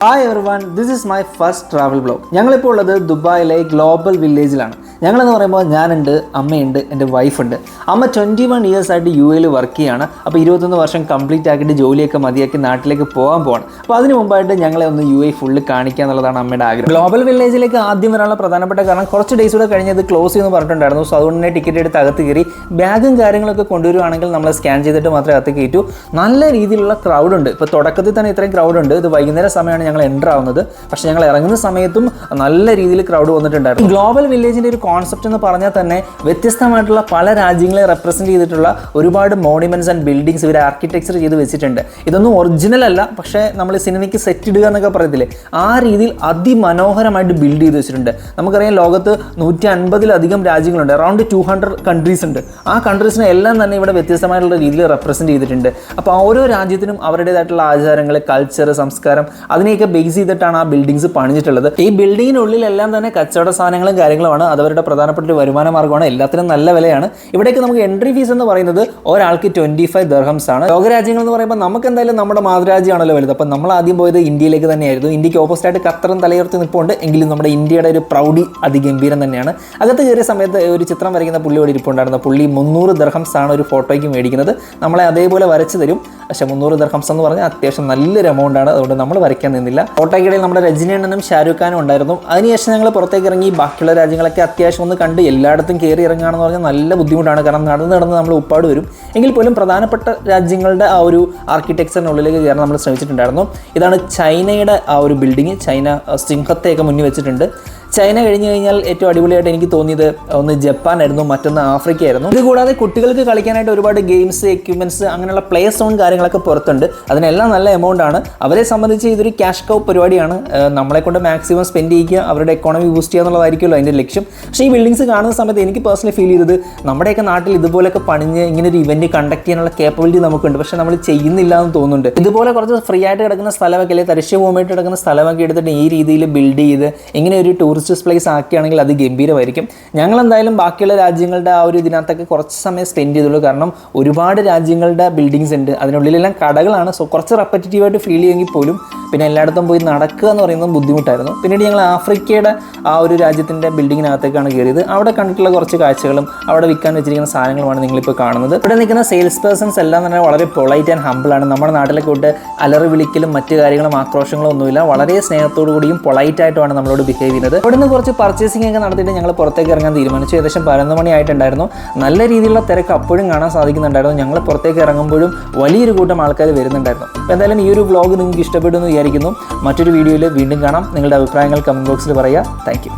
Hi everyone, this is my first travel blog. ഞങ്ങളിപ്പോൾ ഉള്ളത് ദുബായിലെ ഗ്ലോബൽ വില്ലേജിലാണ്. ഞങ്ങളെന്ന് പറയുമ്പോൾ ഞാനുണ്ട്, അമ്മയുണ്ട്, എൻ്റെ വൈഫുണ്ട്. അമ്മ 21 ഇയേഴ്സ് ആയിട്ട് UAE വർക്ക് ചെയ്യുകയാണ്. അപ്പോൾ 21 വർഷം കംപ്ലീറ്റ് ആക്കിയിട്ട് ജോലിയൊക്കെ മതിയാക്കി നാട്ടിലേക്ക് പോകാൻ പോവാണ്. അപ്പോൾ അതിന് മുമ്പായിട്ട് ഞങ്ങളെ ഒന്ന് UAE ഫുള്ള് കാണിക്കുക എന്നുള്ളതാണ് അമ്മയുടെ ആഗ്രഹം. ഗ്ലോബൽ വില്ലേജിലേക്ക് ആദ്യം വരാനുള്ള പ്രധാനപ്പെട്ട കാരണം കുറച്ച് ഡേയ്സ് കൂടെ കഴിഞ്ഞ് അത് ക്ലോസ് ചെയ്യുമെന്ന് പറഞ്ഞിട്ടുണ്ടായിരുന്നു. സോ അതുകൊണ്ട് തന്നെ ടിക്കറ്റ് എടുത്ത് അകത്ത് കയറി ബാഗും കാര്യങ്ങളൊക്കെ കൊണ്ടുവരുവാണെങ്കിൽ നമ്മൾ സ്കാൻ ചെയ്തിട്ട് മാത്രമേ അകത്ത് കയറ്റൂ. നല്ല രീതിയിലുള്ള ക്രൗഡ് ഉണ്ട്. ഇപ്പോൾ തുടക്കത്തിൽ തന്നെ ഇത്രയും ക്രൗഡ് ഉണ്ട്. ഇത് വൈകുന്നേരം സമയമാണ് ഞങ്ങൾ എൻ്റർ ആവുന്നത്. പക്ഷേ ഞങ്ങൾ ഇറങ്ങുന്ന സമയത്തും നല്ല രീതിയിൽ ക്രൗഡ് വന്നിട്ടുണ്ടായിരുന്നു. ഗ്ലോബൽ വില്ലേജിൻ്റെ ഒരു കോൺസെപ്റ്റ് എന്ന് പറഞ്ഞാൽ തന്നെ വ്യത്യസ്തമായിട്ടുള്ള പല രാജ്യങ്ങളെ റെപ്രസെൻറ്റ് ചെയ്തിട്ടുള്ള ഒരുപാട് മോണുമെൻറ്റ്സ് ആൻഡ് ബിൽഡിങ്സ് ഇവർ ആർക്കിടെക്ചർ ചെയ്ത് വെച്ചിട്ടുണ്ട്. ഇതൊന്നും ഒറിജിനൽ അല്ല, പക്ഷേ നമ്മൾ സിനിമയ്ക്ക് സെറ്റ് ഇടുക എന്നൊക്കെ പറയത്തില്ലേ, ആ രീതിയിൽ അതിമനോഹരമായിട്ട് ബിൽഡ് ചെയ്ത് വെച്ചിട്ടുണ്ട്. നമുക്കറിയാം ലോകത്ത് 150-ലധികം രാജ്യങ്ങളുണ്ട്, അറൗണ്ട് 200 കൺട്രീസ് ഉണ്ട്. ആ കൺട്രീസിനെ എല്ലാം തന്നെ ഇവിടെ വ്യത്യസ്തമായിട്ടുള്ള രീതിയിൽ റെപ്രസെൻറ്റ് ചെയ്തിട്ടുണ്ട്. അപ്പോൾ ഓരോ രാജ്യത്തിനും അവരുടേതായിട്ടുള്ള ആചാരങ്ങൾ, കൾച്ചർ, സംസ്കാരം അതിനെയൊക്കെ ബേസ് ചെയ്തിട്ടാണ് ആ ബിൽഡിങ്സ് പണിഞ്ഞിട്ടുള്ളത്. ഈ ബിൽഡിങ്ങിനുള്ളിലെല്ലാം തന്നെ കച്ചവട സാധനങ്ങളും കാര്യങ്ങളുമാണ്. അതവരുടെ പ്രധാനപ്പെട്ട ഒരു വരുമാന മാർഗ്ഗമാണ്. എല്ലാത്തിനും നല്ല വിലയാണ്. ഇവിടേക്ക് നമുക്ക് എൻട്രി ഫീസ് എന്ന് പറയുന്നത് ഒരാൾക്ക് 25 ദിർഹംസ് ആണ്. ലോകരാജ്യങ്ങൾ എന്ന് പറയുമ്പോൾ നമുക്ക് എന്തായാലും നമ്മുടെ മാതൃരാജ്യമാണല്ലോ വലുത്. അപ്പം നമ്മൾ ആദ്യം പോയത് ഇന്ത്യയിലേക്ക് തന്നെയായിരുന്നു. ഇന്ത്യക്ക് ഓപ്പോസിറ്റായിട്ട് ഖത്തറും തലയുയർത്തി നിൽപ്പുണ്ട്. എങ്കിലും നമ്മുടെ ഇന്ത്യയുടെ ഒരു പ്രൗഢി അതിഗംഭീരം തന്നെയാണ്. അകത്ത് കയറിയ സമയത്ത് ഒരു ചിത്രം വരയ്ക്കുന്ന പുള്ളിയോട് ഇരിപ്പുണ്ടായിരുന്നു. പുള്ളി 300 ദിർഹംസ് ആണ് ഒരു ഫോട്ടോയ്ക്ക് മേടിക്കുന്നത്. നമ്മളെ അതേപോലെ വരച്ച് തരും. പക്ഷേ 300 ദിർഹംസ് എന്ന് പറഞ്ഞാൽ അത്യാവശ്യം നല്ലൊരു എമൗണ്ട് ആണ്. അതുകൊണ്ട് നമ്മൾ വരയ്ക്കാൻ നിന്നില്ല. ഫോട്ടോയ്ക്കിടയിൽ നമ്മുടെ രജനി അണ്ണനും ഷാരൂഖ് ഖാനും ഉണ്ടായിരുന്നു. അതിനുശേഷം ഞങ്ങൾ പുറത്തേക്ക് ഇറങ്ങി ബാക്കിയുള്ള രാജ്യങ്ങളൊക്കെ അത്യാവശ്യം ഒന്ന് കണ്ട് എല്ലായിടത്തും കയറി ഇറങ്ങുകയാണെന്ന് പറഞ്ഞാൽ നല്ല ബുദ്ധിമുട്ടാണ്. കാരണം നടന്ന് നമ്മൾ ഉപ്പാട് വരും. എങ്കിൽ പോലും പ്രധാനപ്പെട്ട രാജ്യങ്ങളുടെ ആ ഒരു ആർക്കിടെക്ചറിനുള്ളിലേക്ക് കയറാൻ നമ്മൾ ശ്രമിച്ചിട്ടുണ്ടായിരുന്നു. ഇതാണ് ചൈനയുടെ ആ ഒരു ബിൽഡിങ്. ചൈന സിംഹത്തെയൊക്കെ മുന്നിൽ വെച്ചിട്ടുണ്ട്. ചൈന കഴിഞ്ഞ് കഴിഞ്ഞാൽ ഏറ്റവും അടിപൊളിയായിട്ട് എനിക്ക് തോന്നിയത് ഒന്ന് ജപ്പാനായിരുന്നു, മറ്റൊന്ന് ആഫ്രിക്കയായിരുന്നു. ഇതുകൂടാതെ കുട്ടികൾക്ക് കളിക്കാനായിട്ട് ഒരുപാട് ഗെയിംസ്, എക്യുപ്മെൻറ്റ്സ്, അങ്ങനെയുള്ള പ്ലേ സോൺ കാര്യങ്ങളൊക്കെ പുറത്തുണ്ട്. അതിനെല്ലാം നല്ല എമൗണ്ട് ആണ്. അവരെ സംബന്ധിച്ച് ഇതൊരു ക്യാഷ് കൗ പരിപാടിയാണ്. നമ്മളെ കൊണ്ട് മാക്സിമം സ്പെൻഡ് ചെയ്യുക, അവരുടെ എക്കോണമി ബൂസ്റ്റ് ചെയ്യുക എന്നുള്ളതായിരിക്കുമല്ലോ അതിൻ്റെ ലക്ഷ്യം. പക്ഷേ ഈ ബിൽഡിങ്സ് കാണുന്ന സമയത്ത് എനിക്ക് പേഴ്സണലി ഫീൽ ചെയ്തത് നമ്മുടെയൊക്കെ നാട്ടിൽ ഇതുപോലെയൊക്കെ പണിഞ്ഞ് ഇങ്ങനെ ഒരു ഇവൻറ്റ് കണ്ടക്ട് ചെയ്യാനുള്ള കേപ്പബിലിറ്റി നമുക്കുണ്ട്. പക്ഷേ നമ്മൾ ചെയ്യുന്നില്ല എന്ന് തോന്നുന്നുണ്ട്. ഇതുപോലെ കുറച്ച് ഫ്രീ ആയിട്ട് കിടക്കുന്ന സ്ഥലമൊക്കെ, അല്ലെങ്കിൽ തരിശുഭൂമിയായിട്ട് കിടക്കുന്ന സ്ഥലമൊക്കെ എടുത്തിട്ട് ഈ രീതിയിൽ ബിൽഡ് ചെയ്ത് ഇങ്ങനെ ഒരു ടൂറിസ്റ്റ് പ്ലേസ് ആക്കുകയാണെങ്കിൽ അത് ഗംഭീരമായിരിക്കും. ഞങ്ങൾ എന്തായാലും ബാക്കിയുള്ള രാജ്യങ്ങളുടെ ആ ഒരു ഇതിനകത്തൊക്കെ കുറച്ച് സമയം സ്പെൻഡ് ചെയ്തുള്ളൂ. കാരണം ഒരുപാട് രാജ്യങ്ങളുടെ ബിൽഡിങ്സ് ഉണ്ട്. അതിനുള്ളിലെല്ലാം കടകളാണ്. സോ കുറച്ച് റെപ്പറ്റീവായിട്ട് ഫീൽ ചെയ്യുമെങ്കിൽ പോലും പിന്നെ എല്ലായിടത്തും പോയി നടക്കുക എന്ന് പറയുന്നത് ബുദ്ധിമുട്ടായിരുന്നു. പിന്നീട് ഞങ്ങൾ ആഫ്രിക്കയുടെ ആ ഒരു രാജ്യത്തിൻ്റെ ബിൽഡിങ്ങിനകത്തേക്കാണ് കയറിയത്. അവിടെ കണ്ടിട്ടുള്ള കുറച്ച് കാഴ്ചകളും അവിടെ വിൽക്കാൻ വെച്ചിരിക്കുന്ന സാധനങ്ങളുമാണ് നിങ്ങളിപ്പോൾ കാണുന്നത്. ഇവിടെ നിൽക്കുന്ന സെയിൽസ് പേഴ്സൺസ് എല്ലാം തന്നെ വളരെ പൊളൈറ്റ് ആൻഡ് ഹംബിളാണ്. നമ്മുടെ നാട്ടിലെ കൂട്ട് അലറി വിളിക്കലും മറ്റു കാര്യങ്ങളും ആക്രോശങ്ങളും ഒന്നുമില്ല. വളരെ സ്നേഹത്തോടു കൂടിയും പൊളൈറ്റായിട്ടുമാണ് നമ്മളോട് ബിഹേവ് ചെയ്യുന്നത്. ഇവിടെ നിന്ന് കുറച്ച് പർച്ചേസിംഗ് ഒക്കെ നടത്തിയിട്ട് ഞങ്ങൾ പുറത്തേക്ക് ഇറങ്ങാൻ തീരുമാനിച്ചു. ഏകദേശം 11 മണി ആയിട്ടുണ്ടായിരുന്നു. നല്ല രീതിയിലുള്ള തിരക്ക് അപ്പോഴും കാണാൻ സാധിക്കുന്നുണ്ടായിരുന്നു. ഞങ്ങൾ പുറത്തേക്ക് ഇറങ്ങുമ്പോഴും വലിയൊരു കൂട്ടം ആൾക്കാർ വരുന്നുണ്ടായിരുന്നു. അപ്പോൾ എന്തായാലും ഈ ഒരു വ്ലോഗ് നിങ്ങൾക്ക് ഇഷ്ടപ്പെട്ടു എന്ന് വിചാരിക്കുന്നു. മറ്റൊരു വീഡിയോയിൽ വീണ്ടും കാണാം. നിങ്ങളുടെ അഭിപ്രായങ്ങൾ കമൻറ്റ് ബോക്സിൽ പറയുക. Thank you.